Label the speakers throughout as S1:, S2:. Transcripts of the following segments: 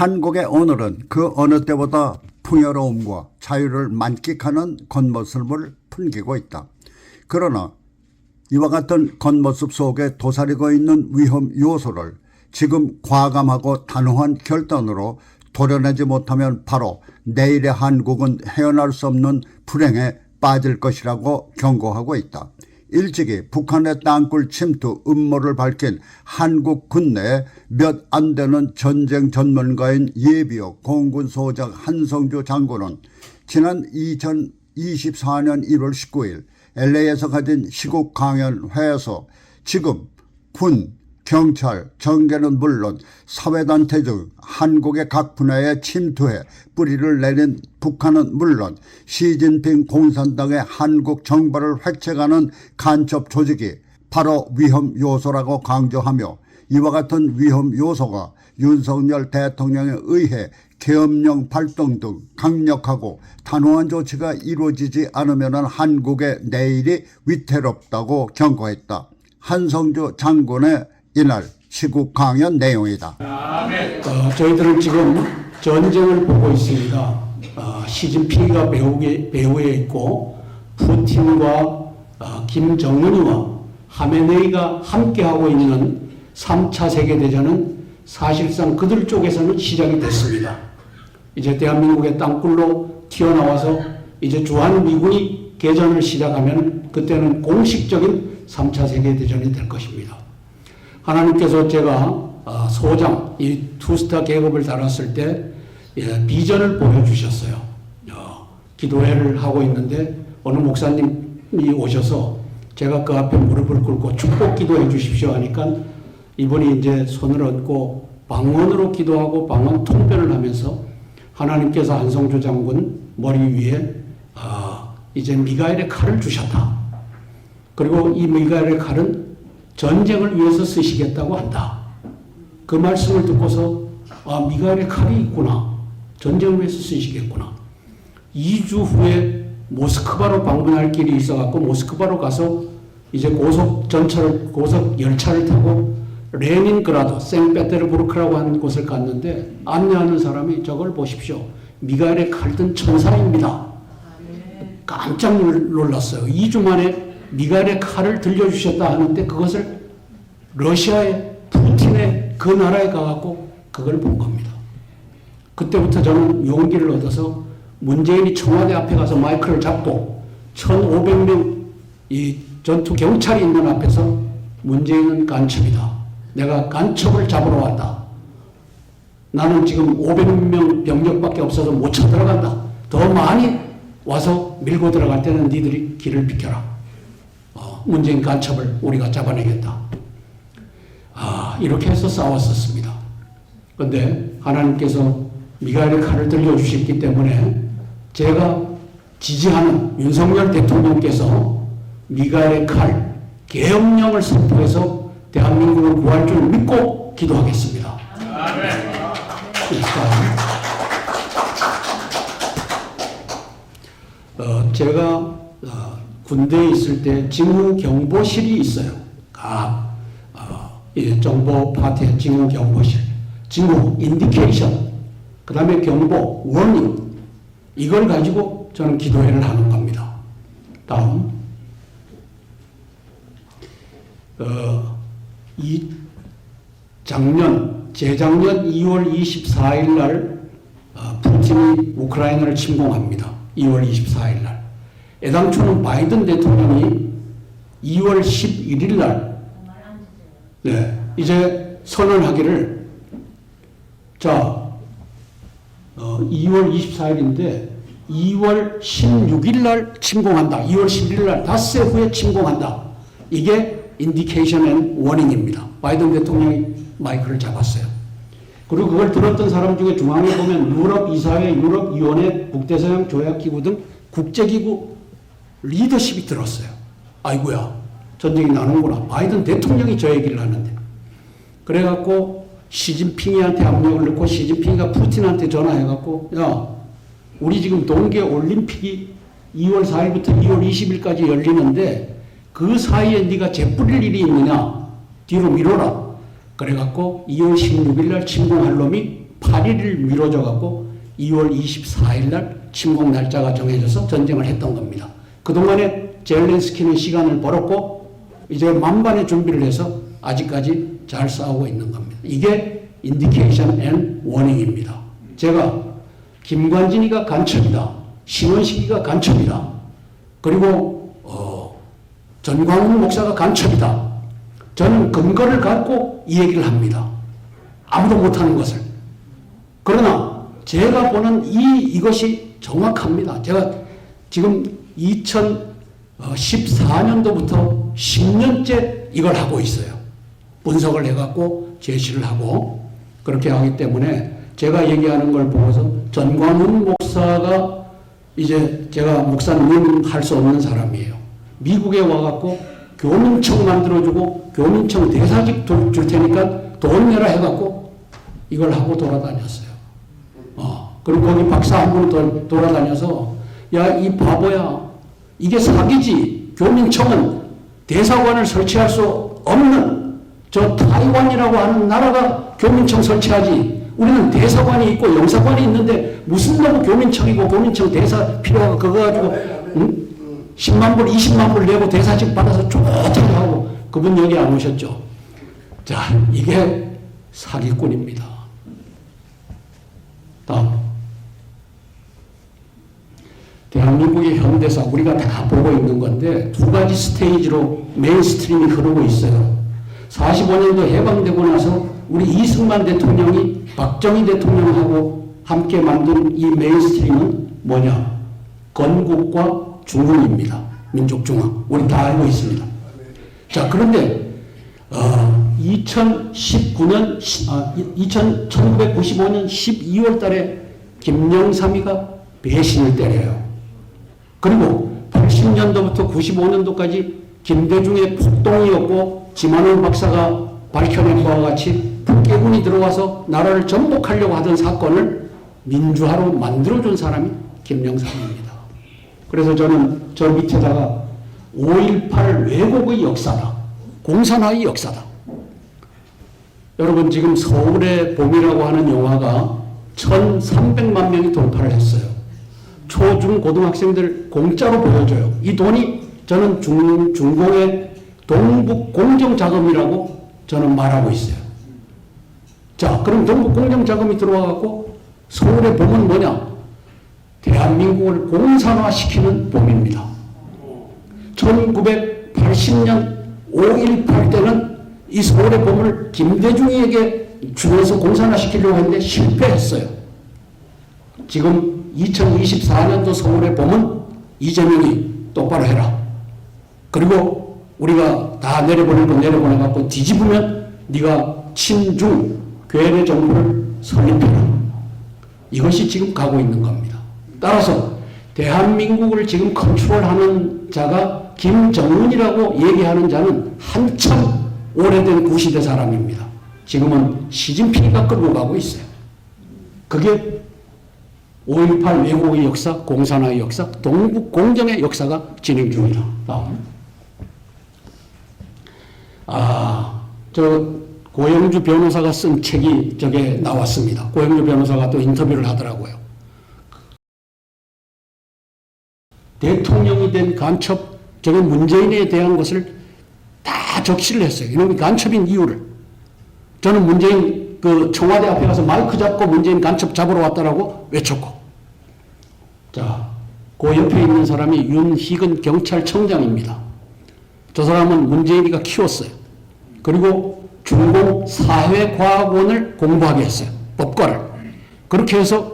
S1: 한국의 오늘은 그 어느 때보다 풍요로움과 자유를 만끽하는 겉모습을 풍기고 있다. 그러나 이와 같은 겉모습 속에 도사리고 있는 위험 요소를 지금 과감하고 단호한 결단으로 도려내지 못하면 바로 내일의 한국은 헤어날 수 없는 불행에 빠질 것이라고 경고하고 있다. 일찍이 북한의 땅굴 침투 음모를 밝힌 한국 군내에 몇 안 되는 전쟁 전문가인 예비역 공군소장 한성주 장군은 지난 2024년 1월 19일 LA에서 가진 시국 강연회에서 지금 군, 경찰, 정계는 물론 사회단체 등 한국의 각 분야에 침투해 뿌리를 내린 북한은 물론 시진핑 공산당의 한국 정벌을 획책하는 간첩 조직이 바로 위험 요소라고 강조하며 이와 같은 위험 요소가 윤석열 대통령에 의해 계엄령 발동 등 강력하고 단호한 조치가 이루어지지 않으면 한국의 내일이 위태롭다고 경고했다. 한성주 장군의 이날 시국 강연 내용이다.
S2: 저희들은 지금 전쟁을 보고 있습니다. 시진핑이가 배후에 있고 푸틴과 김정은이와 하메네이가 함께하고 있는 3차 세계대전은 사실상 그들 쪽에서는 시작이 됐습니다. 이제 대한민국의 땅굴로 튀어나와서 이제 주한미군이 개전을 시작하면 그때는 공식적인 3차 세계대전이 될 것입니다. 하나님께서 제가 소장, 이 투스타 계급을 달았을 때 비전을 보여주셨어요. 기도회를 하고 있는데 어느 목사님이 오셔서 제가 그 앞에 무릎을 꿇고 축복 기도해 주십시오 하니까 이분이 이제 손을 얹고 방언으로 기도하고 방언 통변을 하면서 하나님께서 한성주 장군 머리 위에 이제 미가엘의 칼을 주셨다. 그리고 이 미가엘의 칼은 전쟁을 위해서 쓰시겠다고 한다. 그 말씀을 듣고서 미가엘의 칼이 있구나. 전쟁을 위해서 쓰시겠구나. 2주 후에 모스크바로 방문할 길이 있어갖고 모스크바로 가서 이제 고속 열차를 타고 레닌그라드, 생페테르부르크라고 하는 곳을 갔는데 안내하는 사람이 저걸 보십시오. 미가엘의 칼 든 천사입니다. 깜짝 놀랐어요. 2주 만에 미가엘의 칼을 들려주셨다 하는데 그것을 러시아의 푸틴의 그 나라에 가갖고 그걸 본 겁니다. 그때부터 저는 용기를 얻어서 문재인이 청와대 앞에 가서 마이크를 잡고 1,500명 이 전투 경찰이 있는 앞에서 문재인은 간첩이다. 내가 간첩을 잡으러 왔다. 나는 지금 500명 병력밖에 없어서 못 쳐들어간다. 더 많이 와서 밀고 들어갈 때는 니들이 길을 비켜라. 문재인 간첩을 우리가 잡아내겠다. 이렇게 해서 싸웠었습니다. 그런데 하나님께서 미가엘의 칼을 들려주셨기 때문에 제가 지지하는 윤석열 대통령께서 미가엘의 칼, 계엄령을 선포해서 대한민국을 구할 줄 믿고 기도하겠습니다. 제가 군대에 있을 때 징후경보실이 있어요. 정보 파트의 징후경보실, 징후, 인디케이션, 그 다음에 경보, 워닝, 이걸 가지고 저는 기도회를 하는 겁니다. 다음. 재작년 2월 24일 날 푸틴이 우크라이나를 침공합니다. 2월 24일 날. 애당초는 바이든 대통령이 2월 11일 날 이제 선언하기를 2월 24일인데 2월 16일 날 침공한다. 2월 11일 날 닷새 후에 침공한다. 이게 인디케이션 앤 워닝입니다. 바이든 대통령이 마이크를 잡았어요. 그리고 그걸 들었던 사람 중에 중앙에 보면 유럽 이사회, 유럽 위원회, 북대서양 조약기구 등 국제기구 리더십이 들었어요. 아이고야, 전쟁이 나는구나. 바이든 대통령이 저 얘기를 하는데. 그래갖고 시진핑이한테 압력을 넣고 시진핑이가 푸틴한테 전화해갖고 야, 우리 지금 동계 올림픽이 2월 4일부터 2월 20일까지 열리는데 그 사이에 네가 재뿌릴 일이 있느냐? 뒤로 미뤄라. 그래갖고 2월 16일 날 침공할 놈이 8일을 미뤄져 갖고 2월 24일 날 침공 날짜가 정해져서 전쟁을 했던 겁니다. 그동안에 젤렌스키는 시간을 벌었고 이제 만반의 준비를 해서 아직까지 잘 싸우고 있는 겁니다. 이게 인디케이션 앤 워닝입니다. 제가 김관진이가 간첩이다. 신원식이가 간첩이다. 그리고 전광훈 목사가 간첩이다. 저는 근거를 갖고 이 얘기를 합니다. 아무도 못하는 것을. 그러나 제가 보는 이것이 정확합니다. 제가 지금 2014년도부터 10년째 이걸 하고 있어요. 분석을 해갖고 제시를 하고 그렇게 하기 때문에 제가 얘기하는 걸 보고서 전광훈 목사가 이제 제가 목사님 할 수 없는 사람이에요. 미국에 와갖고 교민청 만들어주고 교민청 대사직 줄 테니까 돈 내라 해갖고 이걸 하고 돌아다녔어요. 그리고 거기 박사 한 분 돌아다녀서 야, 이 바보야. 이게 사기지. 교민청은 대사관을 설치할 수 없는 저 타이완이라고 하는 나라가 교민청 설치하지. 우리는 대사관이 있고 영사관이 있는데 무슨 놈의 교민청이고 교민청 대사 필요하고 그거 가지고 10만 불, 20만 불 내고 대사직 받아서 좋다고 하고 그분 여기 안 오셨죠. 자, 이게 사기꾼입니다. 다음. 대한민국의 현대사 우리가 다 보고 있는 건데 두 가지 스테이지로 메인스트림이 흐르고 있어요. 45년도 해방되고 나서 우리 이승만 대통령이 박정희 대통령하고 함께 만든 이 메인스트림은 뭐냐? 건국과 중흥입니다. 민족중앙. 우리 다 알고 있습니다. 자, 그런데 1995년 12월 달에 김영삼이가 배신을 때려요. 그리고 80년도부터 95년도까지 김대중의 폭동이었고 지만원 박사가 밝혀낸 바와 같이 북괴군이 들어와서 나라를 전복하려고 하던 사건을 민주화로 만들어준 사람이 김영삼입니다. 그래서 저는 저 밑에다가 5.18 왜곡의 역사다. 공산화의 역사다. 여러분 지금 서울의 봄이라고 하는 영화가 1,300만 명이 돌파를 했어요. 초중 고등학생들 공짜로 보여줘요. 이 돈이 저는 중공의 동북 공정 자금이라고 저는 말하고 있어요. 자, 그럼 동북 공정 자금이 들어와갖고 서울의 봄은 뭐냐? 대한민국을 공산화시키는 봄입니다. 1980년 5.18 때는 이 서울의 봄을 김대중에게 주면서 공산화시키려고 했는데 실패했어요. 지금 2024년도 서울의 봄은 이재명이 똑바로 해라. 그리고 우리가 다 내려보낼 거 내려보내갖고 뒤집으면 네가 친중 괴뢰 정부를 설립해라. 이것이 지금 가고 있는 겁니다. 따라서 대한민국을 지금 컨트롤하는 자가 김정은이라고 얘기하는 자는 한참 오래된 구시대 사람입니다. 지금은 시진핑이가 끌고 가고 있어요. 그게 5.18 왜곡의 역사, 공산화의 역사, 동북 공정의 역사가 진행 중이다. 다음. 저 고영주 변호사가 쓴 책이 저게 나왔습니다. 고영주 변호사가 또 인터뷰를 하더라고요. 대통령이 된 간첩, 저게 문재인에 대한 것을 다 적시를 했어요. 이놈이 간첩인 이유를. 저는 문재인 그 청와대 앞에 가서 마이크 잡고 문재인 간첩 잡으러 왔다라고 외쳤고. 자, 그 옆에 있는 사람이 윤희근 경찰청장입니다. 저 사람은 문재인이가 키웠어요. 그리고 중공 사회과학원을 공부하게 했어요. 법과를. 그렇게 해서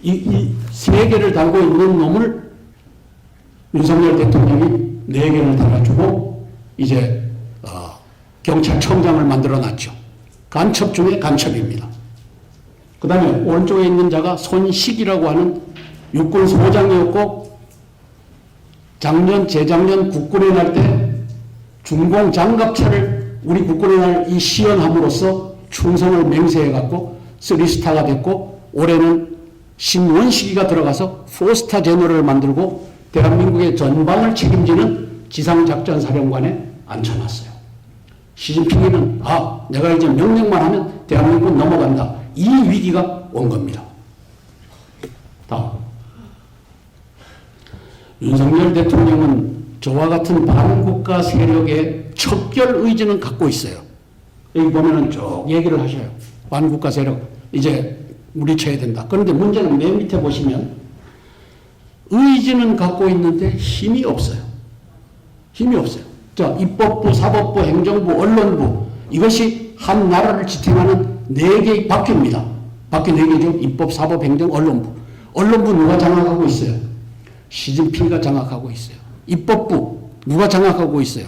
S2: 이 세 개를 달고 있는 놈을 윤석열 대통령이 4개를 달아주고 이제 경찰청장을 만들어놨죠. 간첩 중에 간첩입니다. 그 다음에 오른쪽에 있는 자가 손식이라고 하는 육군 소장이었고 작년 재작년 국군의 날 때 중공 장갑차를 우리 국군의 날 이 시연함으로써 충성을 맹세해갖고 3스타가 됐고 올해는 신원식이가 들어가서 4스타 제너럴을 만들고 대한민국의 전방을 책임지는 지상작전사령관에 앉혀놨어요. 시진핑이는 내가 이제 명령만 하면 대한민국은 넘어간다. 이 위기가 온 겁니다. 다음. 윤석열 대통령은 저와 같은 반국가 세력의 척결 의지는 갖고 있어요. 여기 보면은 쭉 얘기를 하셔요. 반국가 세력 이제 물리쳐야 된다. 그런데 문제는 맨 밑에 보시면 의지는 갖고 있는데 힘이 없어요. 힘이 없어요. 자, 입법부, 사법부, 행정부, 언론부 이것이 한 나라를 지탱하는 4개의 바퀴입니다. 바퀴 4개죠. 입법, 사법, 행정, 언론부. 언론부 누가 장악하고 있어요? 시진핑이가 장악하고 있어요. 입법부 누가 장악하고 있어요?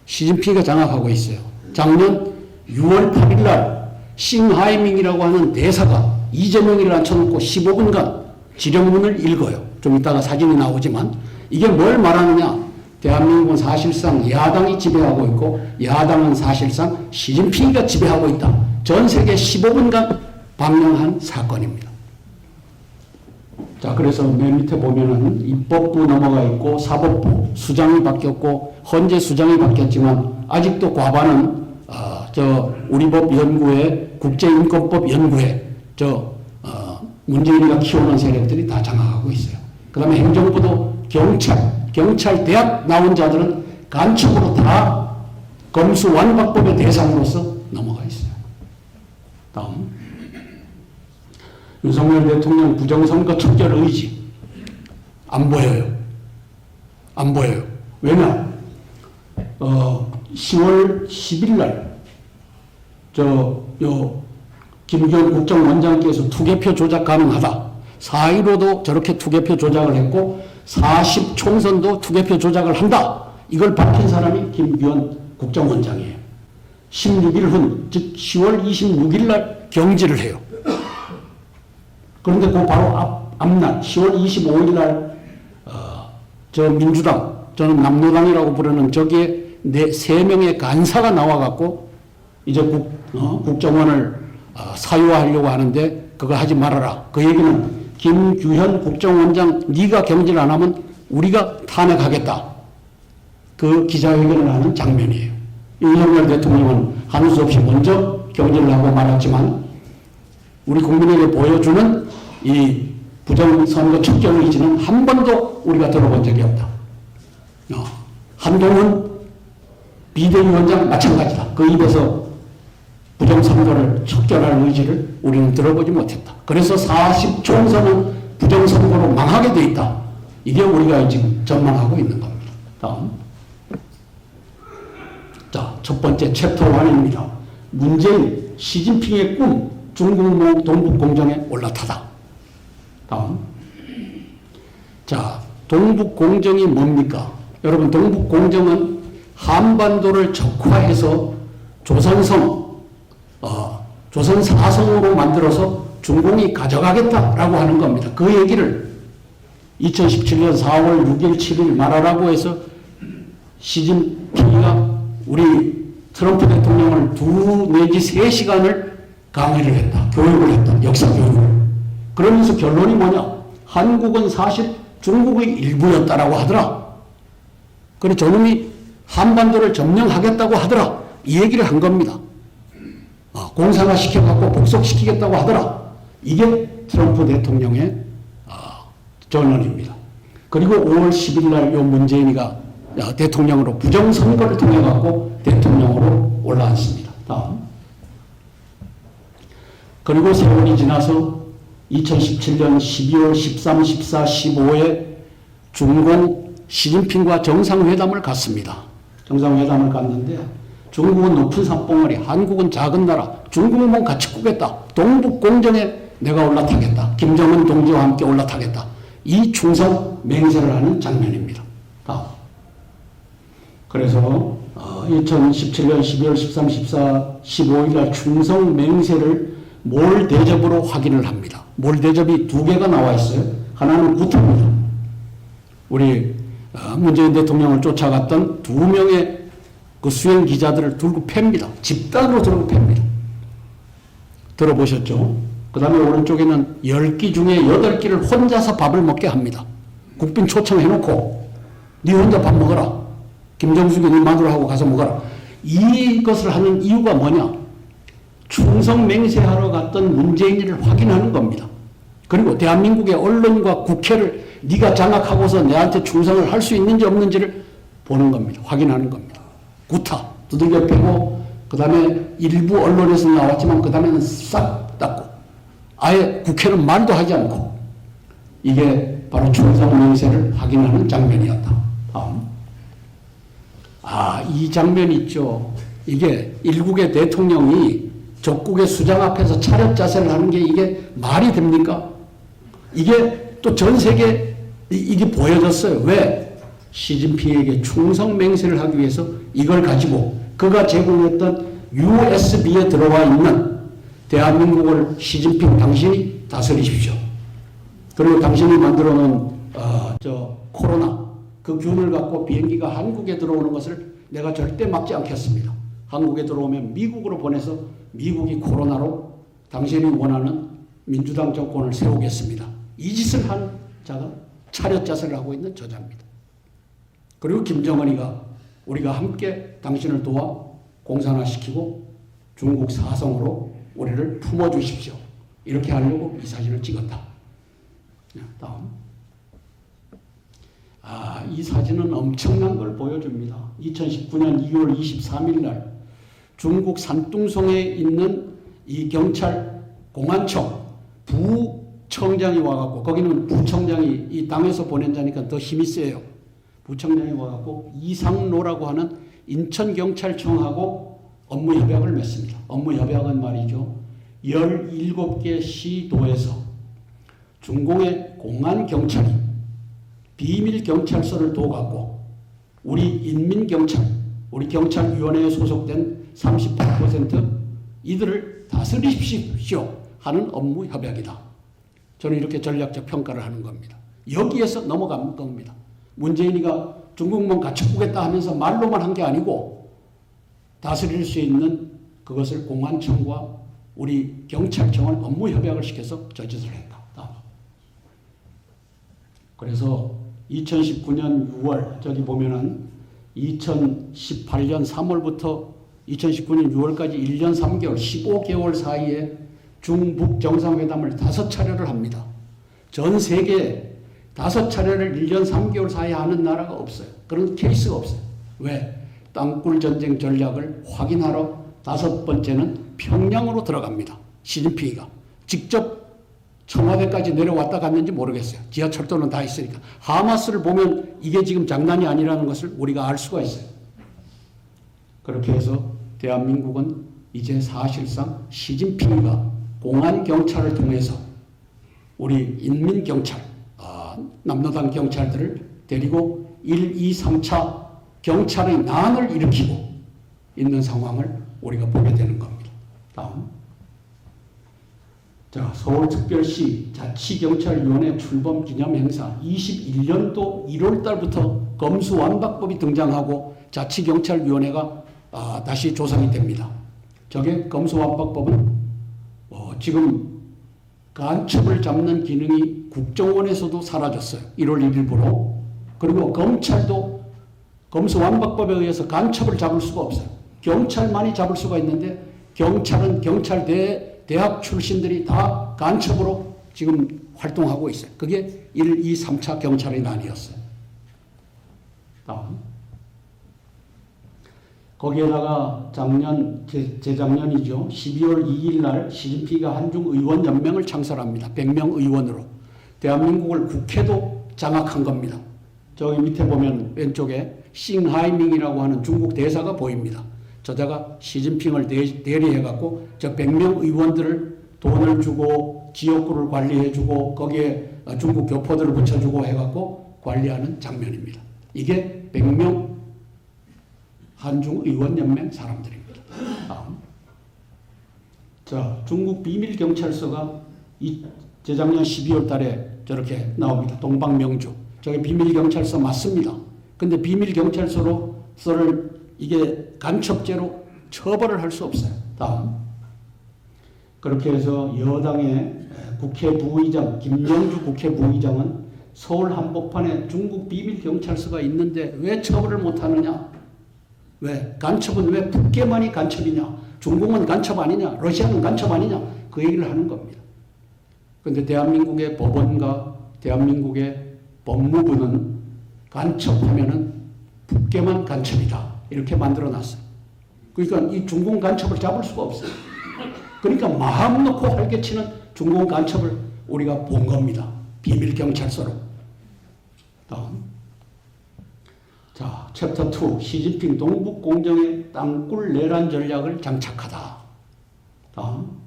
S2: 시진핑이가 장악하고 있어요. 작년 6월 8일 날 싱하이밍이라고 하는 대사가 이재명이를 앉혀놓고 15분간 지령문을 읽어요. 좀 이따가 사진이 나오지만 이게 뭘 말하느냐? 대한민국은 사실상 야당이 지배하고 있고 야당은 사실상 시진핑이가 지배하고 있다. 전 세계 15분간 방영한 사건입니다. 자, 그래서 맨 밑에 보면은 입법부 넘어가 있고 사법부 수장이 바뀌었고 헌재 수장이 바뀌었지만 아직도 과반은 우리법연구회 국제인권법연구회 문재인이가 키우는 세력들이 다 장악하고 있어요. 그 다음에 행정부도 경찰 대학 나온 자들은 간첩으로 다 검수완박법의 대상으로서 넘어가 있어요. 다음. 윤석열 대통령 부정선거 척결 의지 안 보여요. 안 보여요. 왜냐? 10월 10일 날 김기현 국정원장께서 투개표 조작 가능하다. 4.15도 저렇게 투개표 조작을 했고 40 총선도 투개표 조작을 한다. 이걸 밝힌 사람이 김기현 국정원장이에요. 16일 후, 즉 10월 26일 날 경질을 해요. 그런데 그 바로 앞날 10월 25일 날 민주당, 저는 남노당이라고 부르는 저기에 3명의 간사가 나와갖고 이제 국정원을 사유화하려고 하는데 그거 하지 말아라. 그 얘기는 김규현 국정원장 네가 경질 안 하면 우리가 탄핵하겠다. 그 기자회견을 하는 장면이에요. 윤석열 대통령은 하는 수 없이 먼저 경질을 하고 말았지만 우리 국민에게 보여주는 이 부정선거 척결 의지는 한 번도 우리가 들어본 적이 없다. 한동훈 비대위원장 마찬가지다. 그 입에서 부정선거를 척결할 의지를 우리는 들어보지 못했다. 그래서 40 총선은 부정선거로 망하게 돼 있다. 이게 우리가 지금 전망하고 있는 겁니다. 다음. 자, 첫 번째 챕터 1입니다. 문재인, 시진핑의 꿈, 중국 동북공정에 올라타다. 다음. 자, 동북공정이 뭡니까? 여러분, 동북공정은 한반도를 적화해서 조선 4성으로 만들어서 중공이 가져가겠다라고 하는 겁니다. 그 얘기를 2017년 4월 6일, 7일 말하라고 해서 시진핑이가 우리 트럼프 대통령을 2 내지 3시간을 강의를 했다. 교육을 했다. 역사 교육을. 그러면서 결론이 뭐냐? 한국은 사실 중국의 일부였다라고 하더라. 그래 저놈이 한반도를 점령하겠다고 하더라. 이 얘기를 한 겁니다. 공산화 시켜갖고 복속시키겠다고 하더라. 이게 트럼프 대통령의 전언입니다. 그리고 5월 10일 날 요 문재인이가 대통령으로 부정선거를 통해갖고 대통령으로 올라앉습니다. 다음. 그리고 세월이 지나서 2017년 12월 13, 14, 15에 중공 시진핑과 정상회담을 갔습니다. 정상회담을 갔는데 중국은 높은 산봉우리, 한국은 작은 나라, 중국은 같이 꾸겠다. 동북공정에 내가 올라타겠다. 김정은 동지와 함께 올라타겠다. 이 충성 맹세를 하는 장면입니다. 다음. 그래서 2017년 12월 13, 14, 15일 날 충성 맹세를 몰 대접으로 확인을 합니다. 몰 대접이 2개가 나와 있어요. 하나는 구타입니다. 우리 문재인 대통령을 쫓아갔던 2명의 그 수행 기자들을 들고 팹니다. 집단으로 들고 팹니다. 들어보셨죠? 그 다음에 오른쪽에는 10끼 중에 8끼를 혼자서 밥을 먹게 합니다. 국빈 초청해놓고 네 혼자 밥 먹어라. 김정숙이 네 마누라하고 가서 먹어라. 이것을 하는 이유가 뭐냐? 충성 맹세하러 갔던 문재인을 확인하는 겁니다. 그리고 대한민국의 언론과 국회를 네가 장악하고서 내한테 충성을 할 수 있는지 없는지를 보는 겁니다. 확인하는 겁니다. 구타 두들겨 패고 그 다음에 일부 언론에서 나왔지만 그 다음에는 싹 닫고 아예 국회는 말도 하지 않고 이게 바로 충성 맹세를 확인하는 장면이었다. 이 장면 있죠. 이게 일국의 대통령이 적국의 수장 앞에서 차렷 자세를 하는 게 이게 말이 됩니까? 이게 또 전 세계에 이게 보여졌어요. 왜? 시진핑에게 충성 맹세를 하기 위해서 이걸 가지고 그가 제공했던 USB에 들어와 있는 대한민국을 시진핑 당신이 다스리십시오. 그리고 당신이 만들어 놓은 코로나 그 균을 갖고 비행기가 한국에 들어오는 것을 내가 절대 막지 않겠습니다. 한국에 들어오면 미국으로 보내서 미국이 코로나로 당신이 원하는 민주당 정권을 세우겠습니다. 이 짓을 한 자가 차렷 자세를 하고 있는 저자입니다. 그리고 김정은이가 우리가 함께 당신을 도와 공산화시키고 중국 사성으로 우리를 품어주십시오. 이렇게 하려고 이 사진을 찍었다. 다음. 이 사진은 엄청난 걸 보여줍니다. 2019년 2월 23일 날 중국 산둥성에 있는 이 경찰 공안청 부청장이 와갖고 거기는 부청장이 이 당에서 보낸 자니까 더 힘이 세요. 부청장이 와갖고 이상로라고 하는 인천경찰청하고 업무협약을 맺습니다. 업무협약은 말이죠. 17개 시도에서 중공의 공안경찰이 비밀경찰서를 둬갖고 우리 인민경찰, 우리 경찰위원회에 소속된 38% 이들을 다스리십시오 하는 업무협약이다. 저는 이렇게 전략적 평가를 하는 겁니다. 여기에서 넘어간 겁니다. 문재인이가 중국만 갖춰보겠다 하면서 말로만 한 게 아니고 다스릴 수 있는 그것을 공안청과 우리 경찰청을 업무협약을 시켜서 저 짓을 했다. 그래서 2019년 6월 저기 보면은 2018년 3월부터 2019년 6월까지 1년 3개월 15개월 사이에 중북 정상회담을 5차례를 합니다. 전 세계에 5차례를 1년 3개월 사이에 하는 나라가 없어요. 그런 케이스가 없어요. 왜? 땅굴 전쟁 전략을 확인하러 5번째는 평양으로 들어갑니다. 시진핑이가 직접 청와대까지 내려왔다 갔는지 모르겠어요. 지하철도는 다 있으니까. 하마스를 보면 이게 지금 장난이 아니라는 것을 우리가 알 수가 있어요. 그렇게 해서 대한민국은 이제 사실상 시진핑이가 공안경찰을 통해서 우리 인민경찰, 남로당 경찰들을 데리고 1, 2, 3차 경찰의 난을 일으키고 있는 상황을 우리가 보게 되는 겁니다. 다음. 자, 서울특별시 자치경찰위원회 출범 기념 행사 21년도 1월 달부터 검수완박법이 등장하고 자치경찰위원회가 다시 조성이 됩니다. 저게 검수완박법은 지금 간첩을 잡는 기능이 국정원에서도 사라졌어요. 1월 1일부로. 그리고 검찰도 검수완박법에 의해서 간첩을 잡을 수가 없어요. 경찰만이 잡을 수가 있는데 경찰은 대학 출신들이 다 간첩으로 지금 활동하고 있어요. 그게 1, 2, 3차 경찰의 난이었어요. 다음. 거기에다가 재작년이죠. 12월 2일 날 시진핑이가 한중의원연맹을 창설합니다. 100명 의원으로. 대한민국을 국회도 장악한 겁니다. 저기 밑에 보면 왼쪽에 싱하이밍이라고 하는 중국 대사가 보입니다. 저자가 시진핑을 대리해갖고 저 100명 의원들을 돈을 주고 지역구를 관리해주고 거기에 중국 교포들을 붙여주고 해갖고 관리하는 장면입니다. 이게 100명 한중의원연맹 사람들입니다. 다음. 자, 중국 비밀경찰서가 재작년 12월 달에 저렇게 나옵니다. 동방명주. 저게 비밀경찰서 맞습니다. 근데 비밀경찰서를 이게 간첩죄로 처벌을 할 수 없어요. 다음. 그렇게 해서 여당의 국회 부의장, 김영주 국회 부의장은 서울 한복판에 중국 비밀경찰서가 있는데 왜 처벌을 못하느냐? 왜? 간첩은 왜 북계만이 간첩이냐? 중공은 간첩 아니냐, 러시아는 간첩 아니냐, 그 얘기를 하는 겁니다. 그런데 대한민국의 법원과 대한민국의 법무부는 간첩하면은 북괴만 간첩이다, 이렇게 만들어놨어요. 그러니까 이 중공 간첩을 잡을 수가 없어요. 그러니까 마음 놓고 활개치는 중공 간첩을 우리가 본 겁니다. 비밀 경찰서로. 다음. 자, 챕터 2. 시진핑 동북 공정의 땅굴 내란 전략을 장착하다. 다음.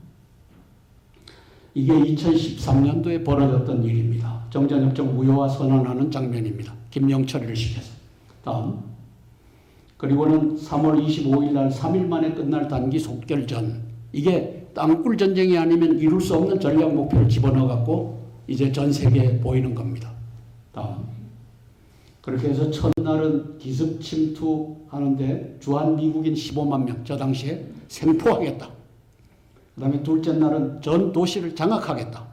S2: 이게 2013년도에 벌어졌던 일입니다. 정전협정 무효화 선언하는 장면입니다. 김영철이를 시켜서. 다음. 그리고는 3월 25일 날 3일 만에 끝날 단기 속결전. 이게 땅굴 전쟁이 아니면 이룰 수 없는 전략 목표를 집어넣어 갖고 이제 전 세계에 보이는 겁니다. 다음. 그렇게 해서 첫날은 기습 침투하는데 주한 미국인 15만 명, 저 당시에 생포하겠다. 그 다음에 둘째 날은 전 도시를 장악하겠다.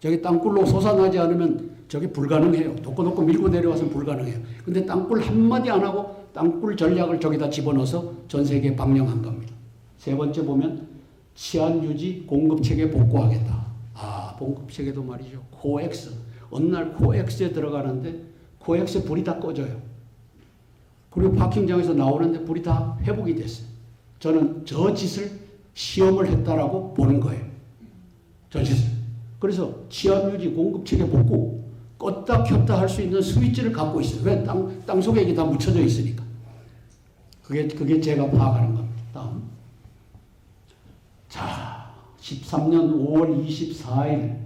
S2: 저기 땅굴로 솟아나지 않으면 저게 불가능해요. 놓고 밀고 내려와서는 불가능해요. 근데 땅굴 한마디 안 하고 땅굴 전략을 저기다 집어넣어서 전 세계에 방영한 겁니다. 세 번째 보면 치안 유지 공급체계 복구하겠다. 아, 공급체계도 말이죠. 코엑스. 어느 날 코엑스에 들어가는데 코엑스에 불이 다 꺼져요. 그리고 파킹장에서 나오는데 불이 다 회복이 됐어요. 저는 저 짓을 시험을 했다라고 보는 거예요. 저 짓을. 그래서 치안 유지 공급체계 복구 껐다 켰다 할 수 있는 스위치를 갖고 있어요. 왜? 땅 속에 이게 다 묻혀져 있으니까. 그게 제가 파악하는 겁니다. 다음. 자, 13년 5월 24일,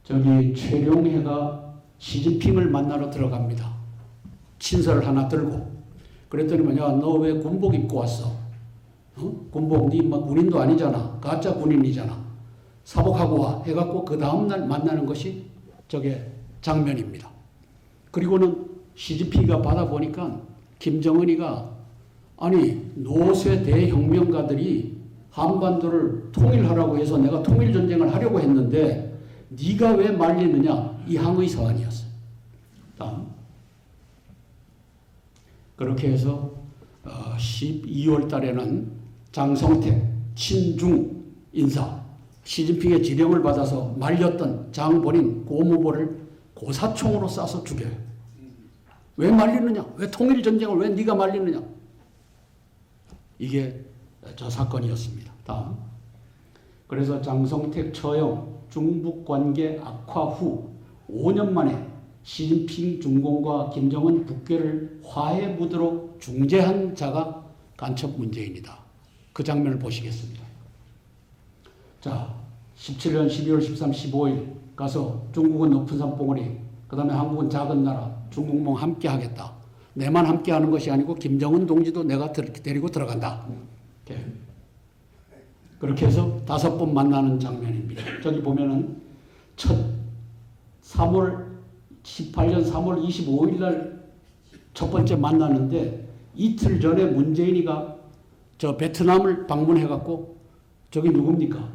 S2: 저기 최룡해가 시진핑을 만나러 들어갑니다. 친서를 하나 들고. 그랬더니 뭐냐, 너 왜 군복 입고 왔어? 군복, 니 막 군인도 아니잖아. 가짜 군인이잖아. 사복하고 와. 해갖고 그 다음날 만나는 것이 저게 장면입니다. 그리고는 시진핑이가 받아보니까 김정은이가 아니 노쇠 대혁명가들이 한반도를 통일하라고 해서 내가 통일전쟁을 하려고 했는데 네가 왜 말리느냐, 이 항의 서한이었어요. 다음. 그렇게 해서 12월 달에는 장성택 친중 인사, 시진핑의 지령을 받아서 말렸던 장본인 고무보를 고사총으로 쏴서 죽여요. 왜 말리느냐? 왜 통일전쟁을 왜 네가 말리느냐? 이게 저 사건이었습니다. 다음. 그래서 장성택 처형 중북 관계 악화 후 5년 만에 시진핑 중공과 김정은 북괴를 화해 무드로 중재한 자가 간첩 문재인이다. 그 장면을 보시겠습니다. 자, 17년 12월 13, 15일 가서 중국은 높은 산봉우리, 그 다음에 한국은 작은 나라, 중국몽 함께 하겠다. 내만 함께 하는 것이 아니고 김정은 동지도 내가 데리고 들어간다. 이렇게. 그렇게 해서 5번 만나는 장면입니다. 저기 보면은 첫 18년 3월 25일 날 첫 번째 만나는데 이틀 전에 문재인이가 저 베트남을 방문해갖고 저기 누굽니까?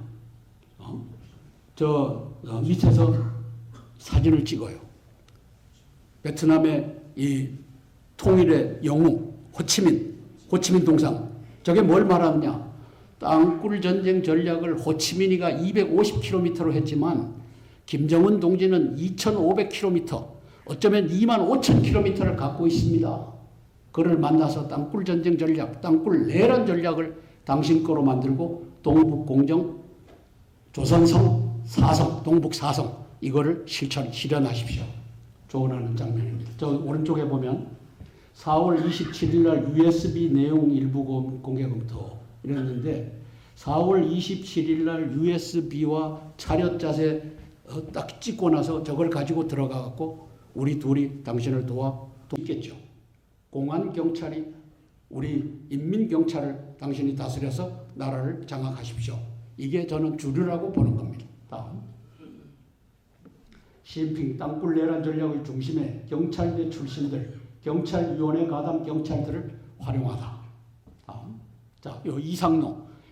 S2: 밑에서 사진을 찍어요. 베트남의 이 통일의 영웅 호치민 동상. 저게 뭘 말하느냐? 땅굴 전쟁 전략을 호치민이가 250km로 했지만 김정은 동지는 2,500km, 어쩌면 25,000km를 갖고 있습니다. 그를 만나서 땅굴 전쟁 전략, 땅굴 내란 전략을 당신 거로 만들고 동북 공정, 조선성, 사성, 동북 사성 이거를 실현하십시오. 조언하는 장면입니다. 저 오른쪽에 보면 4월 27일 날 USB 내용 일부 공개 검토 이랬는데 4월 27일 날 USB와 차렷 자세 딱 찍고 나서 저걸 가지고 들어가 갖고 우리 둘이 당신을 돕겠죠. 공안 경찰이 우리 인민 경찰을 당신이 다스려서 나라를 장악하십시오. 이게 저는 주류라고 보는 겁니다. 다음. 시진핑 땅굴 내란 전략의 중심에 경찰대 출신들, 경찰위원회 가담 경찰들을 활용하다. 다음. 자, 요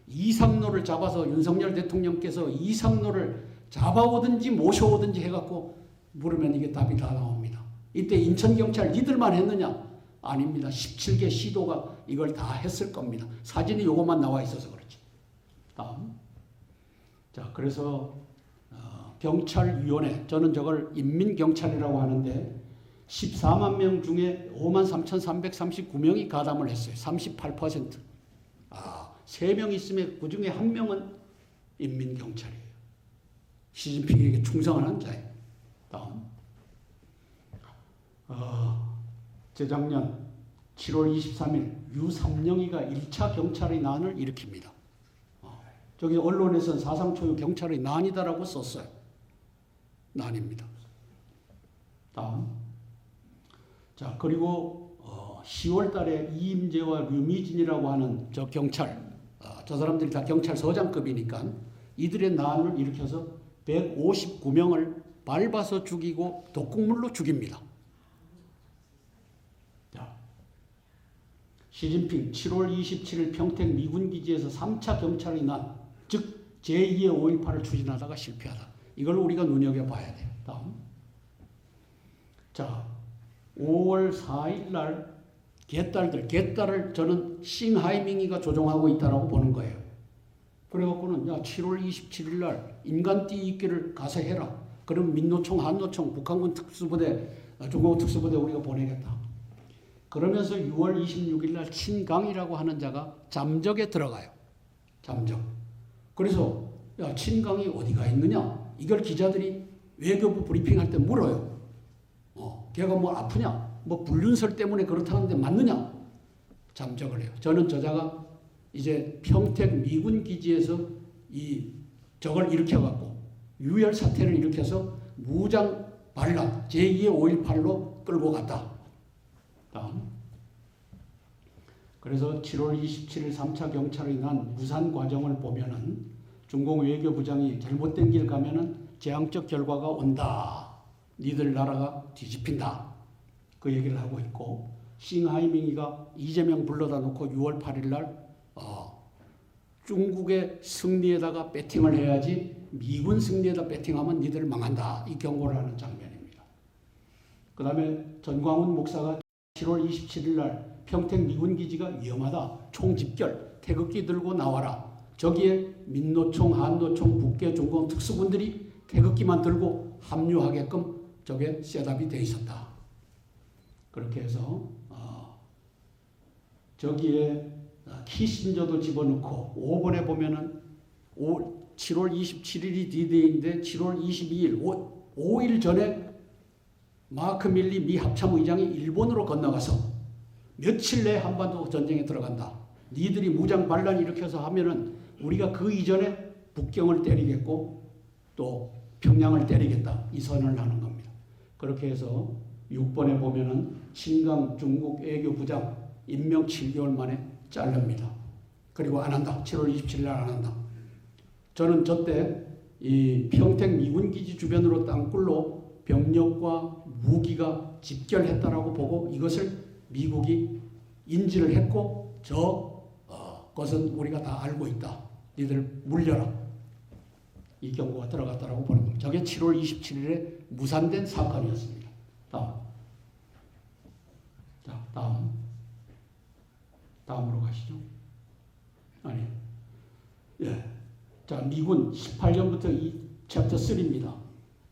S2: 이상로를 잡아서 윤석열 대통령께서 이상로를 잡아오든지 모셔오든지 해갖고 물으면 이게 답이 다 나옵니다. 이때 인천경찰 니들만 했느냐? 아닙니다. 17개 시도가 이걸 다 했을 겁니다. 사진이 요것만 나와 있어서 그렇지. 다음. 자, 그래서 경찰위원회, 저는 저걸 인민경찰이라고 하는데 14만 명 중에 53,339명이 가담을 했어요. 38%. 3명 있으면 그 중에 1명은 인민경찰이에요. 시진핑에게 충성하는 자예요. 다음. 재작년 7월 23일 유삼영이가 1차 경찰의 난을 일으킵니다. 저기 언론에서는 사상 초유 경찰의 난이다라고 썼어요. 난입니다. 다음. 자, 그리고 10월 달에 이임재와 류미진이라고 하는 저 경찰, 저 사람들이 다 경찰서장급이니까 이들의 난을 일으켜서 159명을 밟아서 죽이고 독극물로 죽입니다. 자, 시진핑 7월 27일 평택 미군기지에서 3차 경찰의 난, 즉 제2의 5.18을 추진하다가 실패하다. 이걸 우리가 눈여겨봐야 돼요. 다음. 자, 5월 4일 날 개딸을 저는 싱하이밍이가 조종하고 있다라고 보는 거예요. 그래갖고는 7월 27일 날 인간 띠입기를 가서 해라. 그럼 민노총, 한노총, 북한군 특수부대, 중국 특수부대 우리가 보내겠다. 그러면서 6월 26일 날 친강이라고 하는 자가 잠적에 들어가요. 잠적. 그래서 친강이 어디가 있느냐? 이걸 기자들이 외교부 브리핑할 때 물어요. 걔가 뭐 아프냐? 뭐 불륜설 때문에 그렇다는데 맞느냐? 잠적을 해요. 저는 저자가 이제 평택 미군 기지에서 저걸 일으켜갖고 유혈 사태를 일으켜서 무장 반란 제2의 5.18로 끌고 갔다. 다음. 그래서 7월 27일 3차 경찰의 난 무산 과정을 보면은 중공 외교부장이 잘못된 길 가면은 재앙적 결과가 온다. 니들 나라가 뒤집힌다. 그 얘기를 하고 있고, 싱하이밍이가 이재명 불러다 놓고 6월 8일 날 중국의 승리에다가 배팅을 해야지 미군 승리에다 배팅하면 니들 망한다. 이 경고를 하는 장면입니다. 그 다음에 전광훈 목사가 7월 27일 날 평택 미군 기지가 위험하다. 총 집결, 태극기 들고 나와라. 저기에 민노총, 한노총, 북계 중공 특수군들이 태극기만 들고 합류하게끔 저게 셋업이 돼 있었다. 그렇게 해서 저기에 키신저도 집어넣고 5번에 보면은 7월 27일이 D-Day인데 7월 22일 5일 전에 마크 밀리 미 합참의장이 일본으로 건너가서 며칠 내에 한반도 전쟁에 들어간다. 니들이 무장 반란 일으켜서 하면은 우리가 그 이전에 북경을 때리겠고 또 평양을 때리겠다. 이 선언을 하는 겁니다. 그렇게 해서 6번에 보면은 신강 중국 외교부장 임명 7개월 만에 자릅니다. 그리고 안 한다. 7월 27일 날 안 한다. 저는 저때 이 평택 미군기지 주변으로 땅굴로 병력과 무기가 집결했다라고 보고 이것을 미국이 인지를 했고 것은 우리가 다 알고 있다. 니들 물려라. 이 경고가 들어갔다라고 보는 겁니다. 저게 7월 27일에 무산된 사건이었습니다. 다음. 자, 다음으로 가시죠. 아니. 예. 자, 미군 18년부터 이 챕터 3입니다.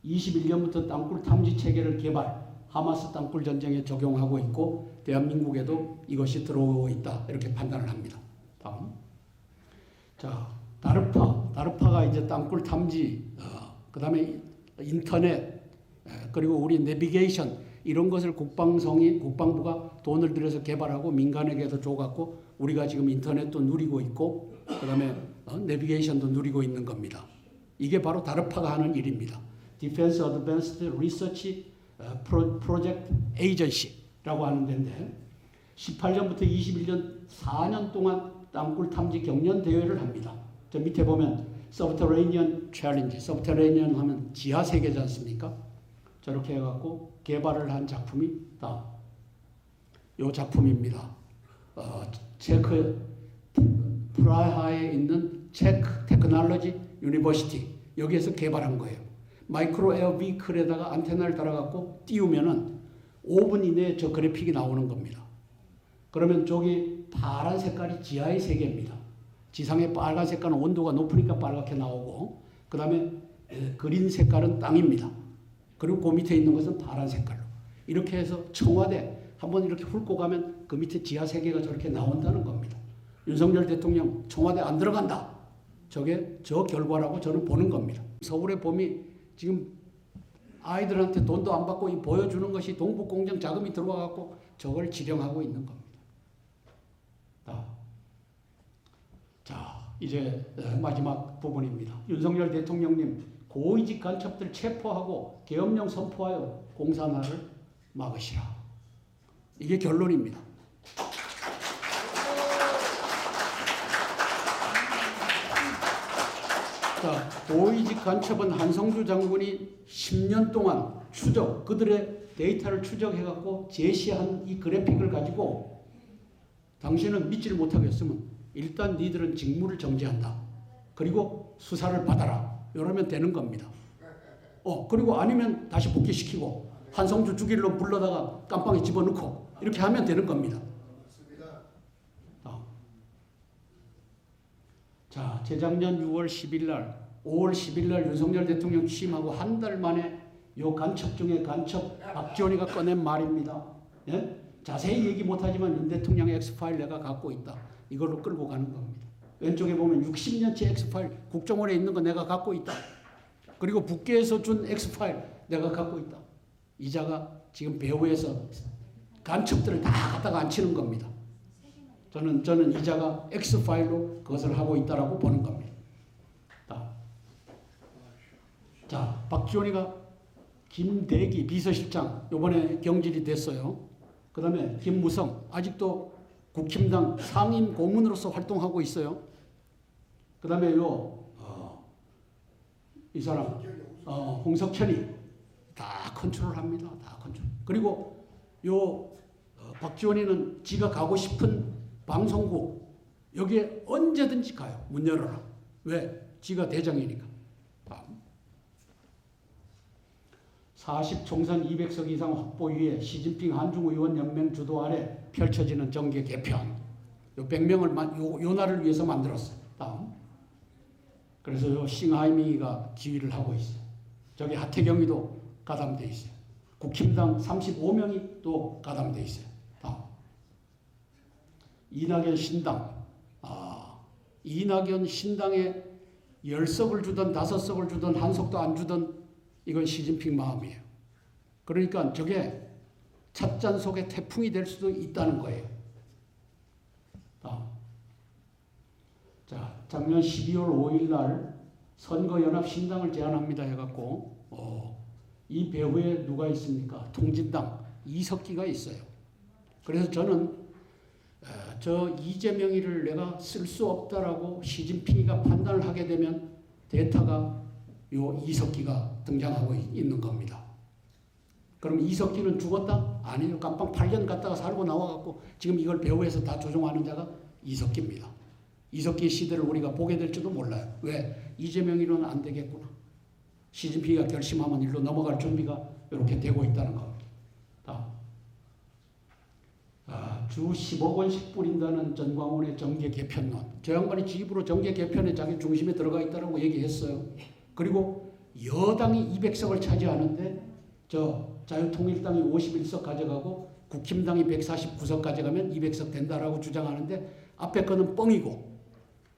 S2: 21년부터 땅굴 탐지 체계를 개발, 하마스 땅굴 전쟁에 적용하고 있고 대한민국에도 이것이 들어오고 있다. 이렇게 판단을 합니다. 다음. 자, 다르파가 이제 땅굴 탐지, 그 다음에 인터넷, 그리고 우리 내비게이션, 이런 것을 국방부가 돈을 들여서 개발하고 민간에게도 줘갖고 우리가 지금 인터넷도 누리고 있고, 그 다음에 내비게이션도 누리고 있는 겁니다. 이게 바로 다르파가 하는 일입니다. Defense Advanced Research Project Agency라고 하는 데인데, 18년부터 21년 4년 동안 땅굴 탐지 경연 대회를 합니다. 저 밑에 보면 Subterranean Challenge, Subterranean 하면 지하 세계지 않습니까? 저렇게 해갖고 개발을 한 작품이 이 작품입니다. 체크 프라하에 있는 체크 테크놀로지 유니버시티, 여기에서 개발한 거예요. 마이크로 에어 비클에다가 안테나를 달아갖고 띄우면은 5분 이내에 저 그래픽이 나오는 겁니다. 그러면 저기 파란 색깔이 지하의 세계입니다. 지상의 빨간 색깔은 온도가 높으니까 빨갛게 나오고, 그 다음에 그린 색깔은 땅입니다. 그리고 그 밑에 있는 것은 파란 색깔로. 이렇게 해서 청와대 한번 이렇게 훑고 가면 그 밑에 지하 세계가 저렇게 나온다는 겁니다. 윤석열 대통령 청와대 안 들어간다. 저게 저 결과라고 저는 보는 겁니다. 서울의 봄이 지금 아이들한테 돈도 안 받고 이 보여주는 것이 동북공정 자금이 들어와 갖고 저걸 지령하고 있는 겁니다. 자, 이제 마지막 부분입니다. 윤석열 대통령님 고위직 간첩들 체포하고 계엄령 선포하여 공산화를 막으시라. 이게 결론입니다. 자, 고위직 간첩은 한성주 장군이 10년 동안 추적, 그들의 데이터를 추적해갖고 제시한 이 그래픽을 가지고 당신은 믿지를 못하겠으면 일단 니들은 직무를 정지한다. 그리고 수사를 받아라. 이러면 되는 겁니다. 그리고 아니면 다시 복귀시키고 한성주 죽일 놈 불러다가 깜빵에 집어넣고 이렇게 하면 되는 겁니다. 자, 재작년 6월 10일 날, 5월 10일 날 윤석열 대통령 취임하고 한 달 만에 요 간첩 중에 간첩 박지원이가 꺼낸 말입니다. 예? 자세히 얘기 못하지만 윤 대통령의 X파일 내가 갖고 있다. 이걸로 끌고 가는 겁니다. 왼쪽에 보면 60년째 X파일 국정원에 있는 거 내가 갖고 있다. 그리고 북계에서 준 X파일 내가 갖고 있다. 이자가 지금 배후에서 간첩들을 다 갖다가 앉히는 겁니다. 저는 이자가 X파일로 그것을 하고 있다라고 보는 겁니다. 자, 박지원이가 김대기 비서실장 요번에 경질이 됐어요. 그 다음에 김무성 아직도 국힘당 상임 고문으로서 활동하고 있어요. 그 다음에 이 사람 홍석천이 다 컨트롤합니다. 다 컨트롤. 그리고 박지원이는 지가 가고 싶은 방송국 여기에 언제든지 가요. 문 열어라. 왜? 지가 대장이니까. 40 총선 200석 이상 확보 위해 시진핑 한중의원연맹 주도 아래 펼쳐지는 정계 개편. 요 100명을 요 날을 위해서 만들었어요. 다음. 그래서 요 싱하이밍이가 지휘를 하고 있어요. 저기 하태경이도 가담돼 있어요. 국힘당 35명이 또 가담돼 있어요. 다음. 이낙연 신당. 이낙연 신당에 10석을 주든 5석을 주든 1석도 안 주든 이건 시진핑 마음이에요. 그러니까 저게 찻잔 속에 태풍이 될 수도 있다는 거예요. 자, 작년 12월 5일 날 선거연합 신당을 제안합니다 해갖고 이 배후에 누가 있습니까? 통진당 이석기가 있어요. 그래서 저는 저 이재명이를 내가 쓸 수 없다라고 시진핑이가 판단을 하게 되면 대타가 요 이석기가 등장하고 있는 겁니다. 그럼 이석기는 죽었다? 아니요. 깜빵 8년 갔다가 살고 나와갖고 지금 이걸 배후에서 다 조종하는 자가 이석기입니다. 이석기 시대를 우리가 보게 될지도 몰라요. 왜? 이재명이로는 안 되겠구나. 시진핑이가 결심하면 일로 넘어갈 준비가 이렇게 되고 있다는 겁니다. 주 10억 원씩 뿌린다는 전광훈의 정계 개편론. 저 양반이 지 입으로 정계 개편에 자기 중심에 들어가 있다고 얘기했어요. 그리고 여당이 200석을 차지하는데 자유통일당이 51석 가져가고 국힘당이 149석 가져가면 200석 된다라고 주장하는데 앞에 거는 뻥이고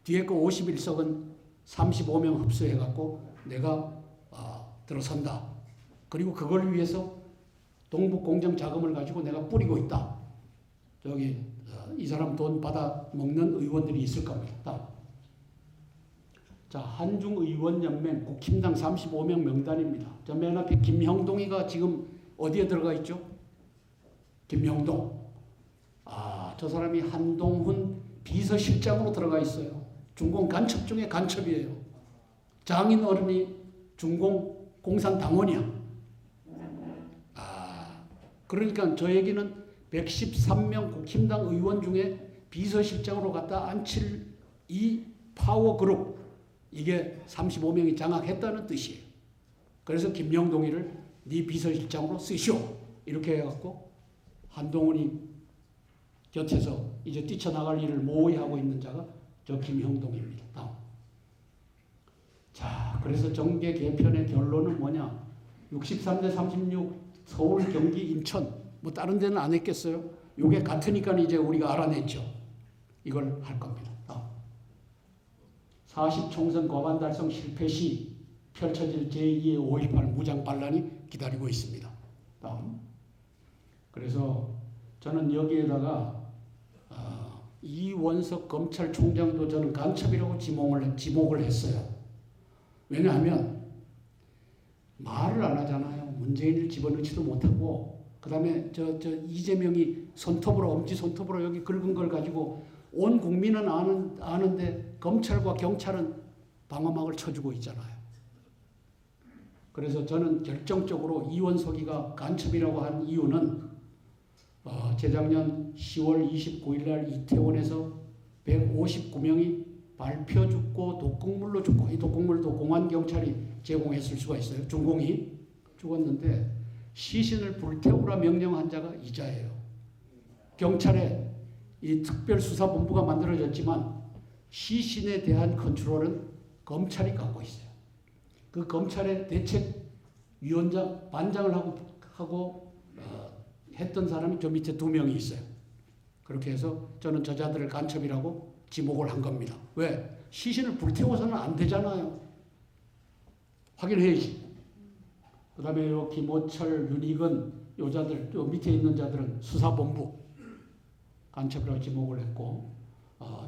S2: 뒤에 거 51석은 35명 흡수해갖고 내가 들어선다. 그리고 그걸 위해서 동북공정 자금을 가지고 내가 뿌리고 있다. 이 사람 돈 받아 먹는 의원들이 있을 겁니다. 자, 한중의원연맹 국힘당 35명 명단입니다. 저 맨 앞에 김형동이가 지금 어디에 들어가 있죠? 김형동. 저 사람이 한동훈 비서실장으로 들어가 있어요. 중공 간첩 중에 간첩이에요. 장인 어른이 중공 공산당원이야. 그러니까 저 얘기는 113명 국힘당 의원 중에 비서실장으로 갖다 앉힐 이 파워그룹, 이게 35명이 장악했다는 뜻이에요. 그래서 김영동이를 네 비서실장으로 쓰시오. 이렇게 해갖고 한동훈이 곁에서 이제 뛰쳐나갈 일을 모호히 하고 있는 자가 저 김형동입니다. 다음. 자, 그래서 정계 개편의 결론은 뭐냐? 63대 36 서울, 경기, 인천 뭐 다른 데는 안 했겠어요? 요게 같으니까 이제 우리가 알아냈죠. 이걸 할 겁니다. 다음. 40총선 과반 달성 실패 시 펼쳐질 제2의 5.18 무장 반란이 기다리고 있습니다. 다음. 그래서 저는 여기에다가 이원석 검찰총장도 저는 간첩이라고 지목을 했어요. 왜냐하면 말을 안 하잖아요. 문재인을 집어넣지도 못하고 그 다음에 저 이재명이 손톱으로 엄지 손톱으로 여기 긁은 걸 가지고 온 국민은 아는데 검찰과 경찰은 방어막을 쳐주고 있잖아요. 그래서 저는 결정적으로 이원석이가 간첩이라고 한 이유는 재작년 10월 29일 날 이태원에서 159명이 밟혀 죽고 독극물로 죽고 이 독극물도 공안경찰이 제공했을 수가 있어요. 중공이 죽었는데 시신을 불태우라 명령한 자가 이자예요. 경찰에 이 특별수사본부가 만들어졌지만 시신에 대한 컨트롤은 검찰이 갖고 있어요. 그 검찰의 대책위원장, 반장을 하고 했던 사람이 저 밑에 2명이 있어요. 그렇게 해서 저는 저자들을 간첩이라고 지목을 한 겁니다. 왜? 시신을 불태워서는 안 되잖아요. 확인해야지. 그 다음에 요 김호철, 윤익은 요자들, 요 밑에 있는 자들은 수사본부 간첩이라고 지목을 했고,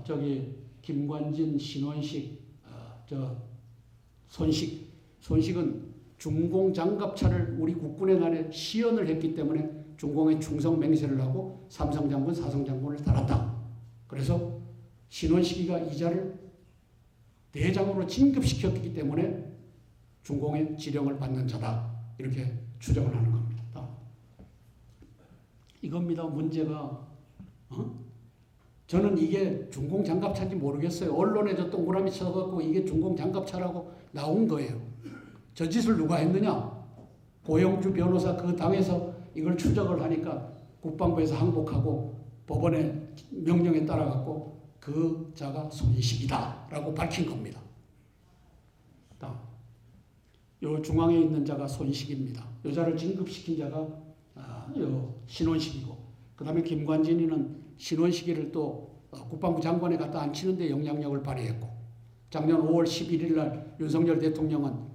S2: 저기 김관진, 신원식, 손식은 중공 장갑차를 우리 국군의 날에 시연을 했기 때문에 중공에 충성 맹세를 하고 삼성장군, 사성장군을 달았다. 그래서 신원식이가 이자를 대장으로 진급시켰기 때문에 중공의 지령을 받는 자다. 이렇게 추정을 하는 겁니다. 이겁니다. 문제가. 저는 이게 중공 장갑차인지 모르겠어요. 언론에 저 동그라미 쳐갖고 이게 중공 장갑차라고 나온 거예요. 저 짓을 누가 했느냐? 고영주 변호사 그 당에서 이걸 추적을 하니까 국방부에서 항복하고 법원의 명령에 따라갖고 그 자가 손식이다라고 밝힌 겁니다. 요 중앙에 있는 자가 손식입니다. 여자를 진급시킨 자가 요 신원식이고, 그 다음에 김관진이는 신원식이를 또 국방부 장관에 갖다 앉히는데 영향력을 발휘했고, 작년 5월 11일 날 윤석열 대통령은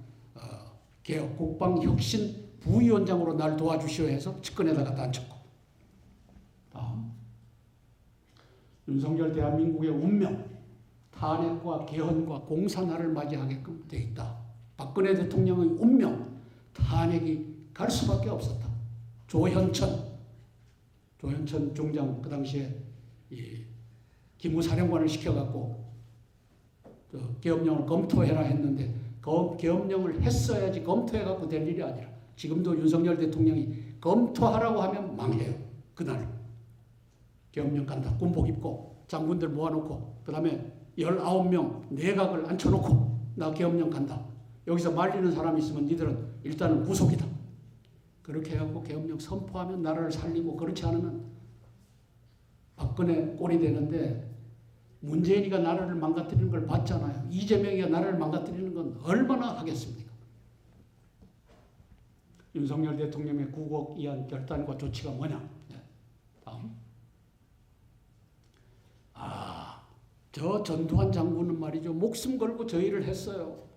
S2: 개혁 국방혁신 부위원장으로 날 도와주시오 해서 측근에다 갖다 앉혔고, 윤석열 대한민국의 운명, 탄핵과 개헌과 공산화를 맞이하게끔 돼 있다. 박근혜 대통령의 운명, 탄핵이 갈 수밖에 없었다. 조현천 중장 그 당시에 이 기무사령관을 시켜갖고 계엄령을 검토해라 했는데 계엄령을 했어야지 검토해갖고 될 일이 아니라 지금도 윤석열 대통령이 검토하라고 하면 망해요. 그날 계엄령 간다. 군복 입고 장군들 모아놓고 그 다음에 19명 내각을 앉혀놓고 나 계엄령 간다. 여기서 말리는 사람이 있으면 니들은 일단은 구속이다. 그렇게 해갖고 계엄령 선포하면 나라를 살리고, 그렇지 않으면 박근혜 꼴이 되는데, 문재인이가 나라를 망가뜨리는 걸 봤잖아요. 이재명이가 나라를 망가뜨리는 건 얼마나 하겠습니까? 윤석열 대통령의 구국 이한 결단과 조치가 뭐냐? 다음. 저 전두환 장군은 말이죠. 목숨 걸고 저 일을 했어요.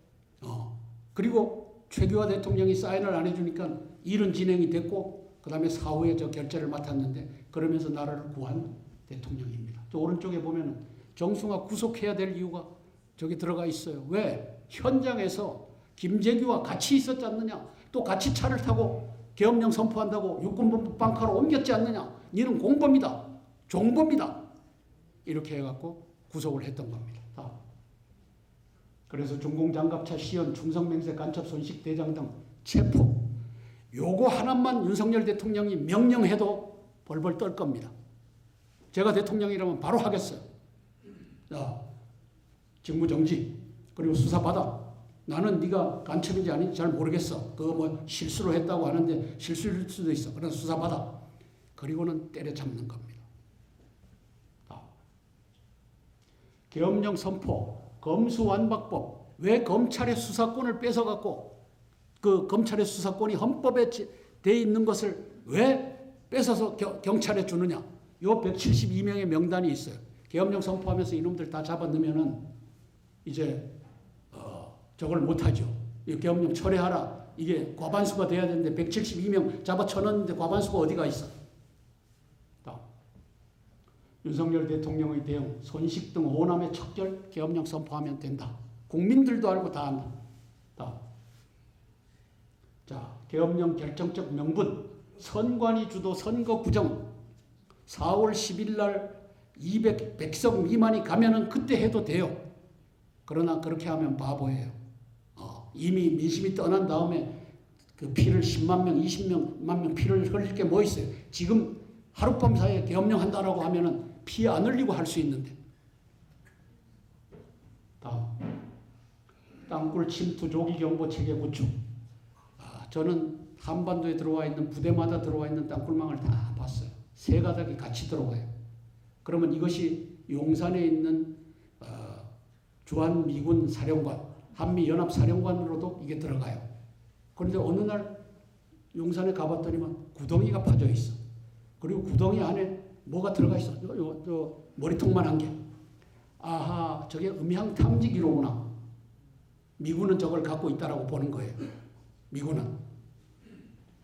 S2: 그리고 최규하 대통령이 사인을 안 해주니까 일은 진행이 됐고, 그 다음에 사후에 저 결재를 맡았는데, 그러면서 나라를 구한 대통령입니다. 또 오른쪽에 보면은 정승화 구속해야 될 이유가 저기 들어가 있어요. 왜? 현장에서 김재규와 같이 있었지 않느냐? 또 같이 차를 타고 계엄령 선포한다고 육군본부 방카로 옮겼지 않느냐? 니는 공범이다. 종범이다. 이렇게 해갖고 구속을 했던 겁니다. 그래서 중공장갑차 시연, 충성맹세, 간첩, 손식, 대장 등 체포. 요거 하나만 윤석열 대통령이 명령해도 벌벌 떨 겁니다. 제가 대통령이라면 바로 하겠어요. 직무정지, 그리고 수사받아. 나는 네가 간첩인지 아닌지 잘 모르겠어. 그거 뭐 실수로 했다고 하는데 실수일 수도 있어. 그래서 수사받아. 그리고는 때려잡는 겁니다. 계엄령 선포, 검수완박법, 왜 검찰의 수사권을 뺏어갖고 그 검찰의 수사권이 헌법에 돼 있는 것을 왜 뺏어서 경찰에 주느냐. 요 172명의 명단이 있어요. 계엄령 선포하면서 이놈들 다 잡아넣으면은 이제 저걸 못하죠. 이 계엄령 철회하라. 이게 과반수가 돼야 되는데 172명 잡아 쳐넣는데 과반수가 어디가 있어. 다음. 윤석열 대통령의 대응, 손식 등 호남의 척결 계엄령 선포하면 된다. 국민들도 알고 다 안다. 다음. 자, 계엄령 결정적 명분, 선관위 주도 선거 구정, 4월 10일 날 100석 미만이 가면은 그때 해도 돼요. 그러나 그렇게 하면 바보예요. 이미 민심이 떠난 다음에 그 피를 10만 명, 20만 명 피를 흘릴 게 뭐 있어요. 지금 하룻밤 사이에 계엄령 한다라고 하면은 피 안 흘리고 할 수 있는데. 다음. 땅굴 침투 조기 경보 체계 구축. 저는 한반도에 들어와 있는 부대마다 들어와 있는 땅굴망을 다 봤어요. 세 가닥이 같이 들어와요. 그러면 이것이 용산에 있는 주한미군 사령관, 한미연합사령관으로도 이게 들어가요. 그런데 어느 날 용산에 가봤더니만 구덩이가 파져 있어. 그리고 구덩이 안에 뭐가 들어가 있어. 저 머리통만 한 게. 아하, 저게 음향 탐지기로구나. 미군은 저걸 갖고 있다라고 보는 거예요. 미군은.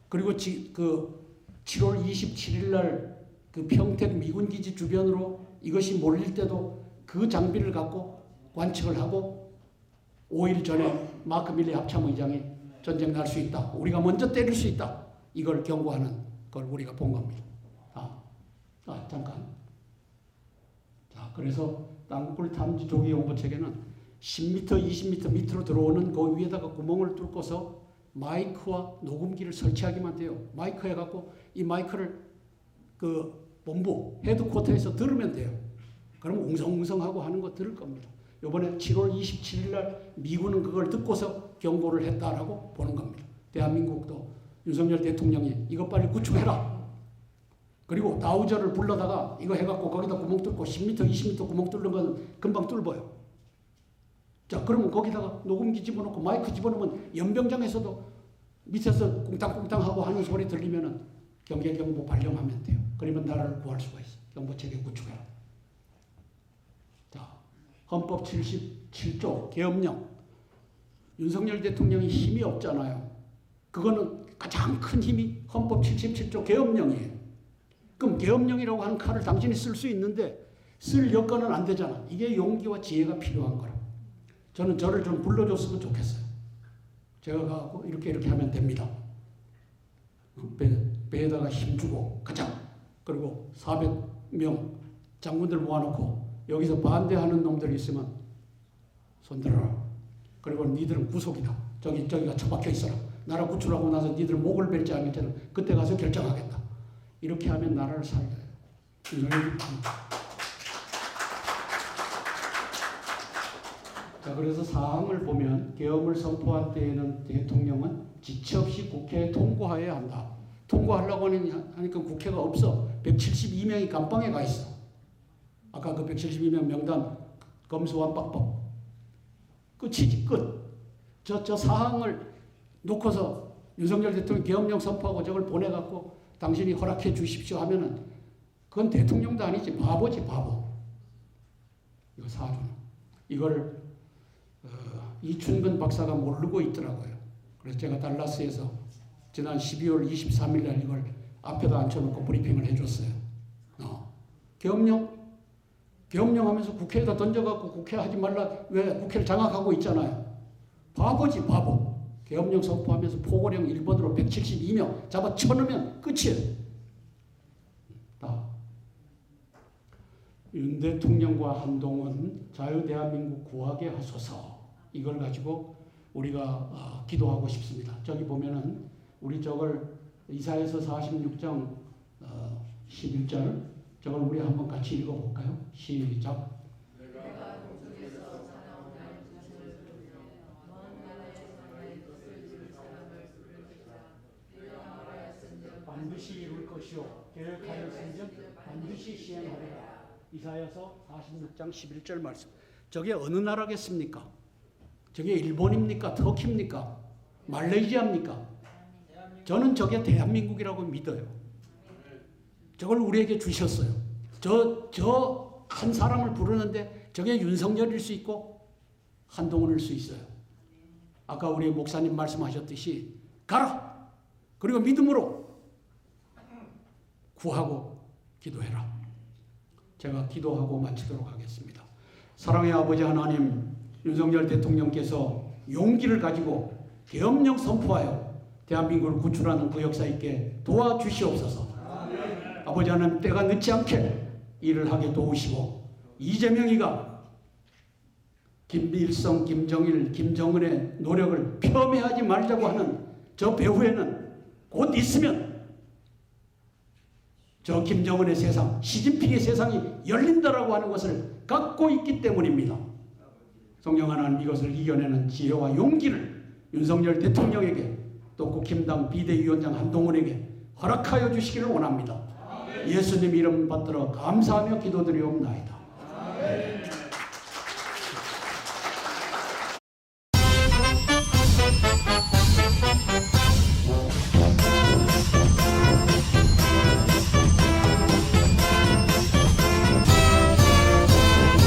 S2: 그리고 그 7월 27일 날 그 평택 미군기지 주변으로 이것이 몰릴 때도 그 장비를 갖고 관측을 하고 5일 전에 마크 밀리 합참의장이 전쟁 날 수 있다. 우리가 먼저 때릴 수 있다. 이걸 경고하는 걸 우리가 본 겁니다. 잠깐. 자, 그래서 땅굴 탐지 조기 홍보 체계는 10m, 20m 밑으로 들어오는 그 위에다가 구멍을 뚫고서 마이크와 녹음기를 설치하기만 돼요. 마이크 해갖고 이 마이크를 그 본부 헤드쿼터에서 들으면 돼요. 그럼 웅성웅성하고 하는 거 들을 겁니다. 이번에 7월 27일 날 미군은 그걸 듣고서 경고를 했다라고 보는 겁니다. 대한민국도 윤석열 대통령이 이거 빨리 구축해라. 그리고 다우저를 불러다가 이거 해갖고 거기다 구멍 뚫고 10m, 20m 구멍 뚫는 건 금방 뚫어요. 자, 그러면 거기다가 녹음기 집어넣고 마이크 집어넣으면 연병장에서도 밑에서 꽁땅꽁땅 하고 하는 소리 들리면은 경계경보 발령하면 돼요. 그러면 나라를 구할 수가 있어. 경보체계 구축해라. 자, 헌법 77조 계엄령. 윤석열 대통령이 힘이 없잖아요. 그거는 가장 큰 힘이 헌법 77조 계엄령이에요. 그럼 계엄령이라고 하는 칼을 당신이 쓸 수 있는데 쓸 여건은 안 되잖아. 이게 용기와 지혜가 필요한 거라. 저는 저를 좀 불러줬으면 좋겠어요. 제가 가고 이렇게 하면 됩니다. 배에다가 힘주고 가자. 그리고 400명 장군들 모아놓고 여기서 반대하는 놈들이 있으면 손들어라. 그리고 니들은 구속이다. 저기가 처박혀 있어라. 나라 구출하고 나서 니들 목을 벨지 안 벨지는 그때 가서 결정하겠다. 이렇게 하면 나라를 살려요. 자, 그래서 사항을 보면 계엄을 선포할 때에는 대통령은 지체 없이 국회에 통고하여야 한다. 통고하려고 하니까 국회가 없어. 172명이 감방에 가 있어. 아까 그 172명 명단 검수완박법. 끝이지, 끝. 저 사항을 놓고서 윤석열 대통령 계엄령 선포하고 저걸 보내갖고 당신이 허락해 주십시오 하면은 그건 대통령도 아니지. 바보지, 바보. 이거 사주는. 이걸 이춘근 박사가 모르고 있더라고요. 그래서 제가 달라스에서 지난 12월 23일 날 이걸 앞에다 앉혀놓고 브리핑을 해줬어요. 계엄령 하면서 국회에다 던져갖고 국회 하지 말라, 왜 국회를 장악하고 있잖아요. 바보지, 바보. 계엄령 선포하면서 포고령 1번으로 172명 잡아 쳐넣으면 끝이에요. 윤 대통령과 한동훈 자유대한민국 구하게 하소서. 이걸 가지고 우리가 기도하고 싶습니다. 저기 보면은 우리 저걸 이사야서 46장 11절 저걸 우리 한번 같이 읽어볼까요? 시작. 반드시 이룰 것이요 계획하였은즉 반드시 시행하리라. 이사야서 46장 11절 말씀. 저게 어느 나라겠습니까? 저게 일본입니까? 터키입니까? 말레이시아입니까? 저는 저게 대한민국이라고 믿어요. 저걸 우리에게 주셨어요. 저 한 사람을 부르는데 저게 윤석열일 수 있고 한동훈일 수 있어요. 아까 우리 목사님 말씀하셨듯이 가라! 그리고 믿음으로 구하고 기도해라. 제가 기도하고 마치도록 하겠습니다. 사랑의 아버지 하나님, 윤석열 대통령께서 용기를 가지고 계엄령 선포하여 대한민국을 구출하는 그 역사 있게 도와주시옵소서. 아버지 하나님, 때가 늦지 않게 일을 하게 도우시고 이재명이가 김일성, 김정일, 김정은의 노력을 폄훼하지 말자고 하는 저 배후에는 곧 있으면 저 김정은의 세상, 시진핑의 세상이 열린다라고 하는 것을 갖고 있기 때문입니다. 성령 하나님, 이것을 이겨내는 지혜와 용기를 윤석열 대통령에게 또 국힘당 비대위원장 한동훈에게 허락하여 주시기를 원합니다. 예수님 이름 받들어 감사하며 기도드리옵나이다.